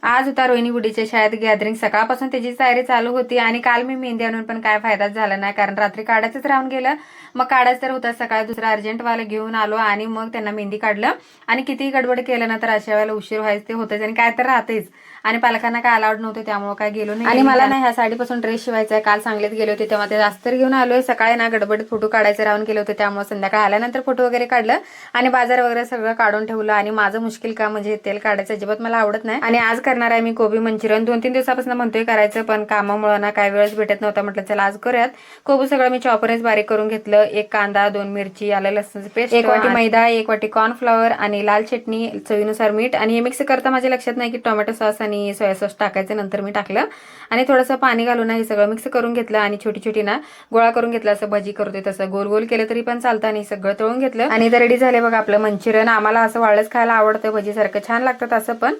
आज होता रोहिणी गुडीच्या शाळेत गॅदरिंग। सकाळपासून त्याची तयारी चालू होती आणि काल मी मेहंदी आणून पण काय फायदाच झाला नाही, कारण रात्री काढायचंच राहून गेलं। मग काढायचं तर होतं, सकाळी दुसरा अर्जंटवाला घेऊन आलो आणि मग त्यांना मेहंदी काढलं। आणि किती गडबड केलं ना तर अशा वेळेला उशीर व्हायचं ते होतच आणि काय तर राहतेच। आणि पालकांना काय अलाउड नव्हतं त्यामुळे काय गेलो नाही। आणि मला ना ह्या साडीपासून ड्रेस शिवायचा आहे। काल सांगलीत गेले होते तेव्हा ते अस्तर घेऊन आलोय। सकाळी ना गडबडीत फोटो काढायचे राहून गेले होते त्यामुळे संध्याकाळी आल्यानंतर फोटो वगैरे काढलं आणि बाजार वगैरे सगळं काढून ठेवलं। आणि माझं मुश्किल काम म्हणजे तेल काढायचं अजिबात मला आवडत नाही। आणि आज करणार आहे मी कोबी मंचुरियन। 2-3 दिवसापासून म्हणतोय करायचं, पण कामामुळे ना काय वेळच भेटत नव्हता। म्हटलं चला आज करूयात। कोबी सगळं मी चॉपरनेच बारीक करून घेतलं। एक कांदा, 2 मिरची, आलं लसूणची पेस्ट, 1 वाटी मैदा, 1 वाटी कॉर्नफ्लॉवर आणि लाल चटणी, चवीनुसार मीठ। आणि हे मिक्स करता माझ्या लक्षात नाही की टोमॅटो सॉस आणि सोया सॉस टाकायचं, नंतर मी टाकलं। आणि थोडंसं पाणी घालून हे सगळं मिक्स करून घेतलं आणि छोटी छोटी ना गोळा करून घेतला। असं भजी करतोय तसं गोल गोल केलं तरी पण चालतं। आणि सगळं तळून घेतलं आणि रेडी झाले बघा आपलं मंचुरियन। आम्हाला असं वाळच खायला आवडतं, भजी सारखं छान लागतं असं पण।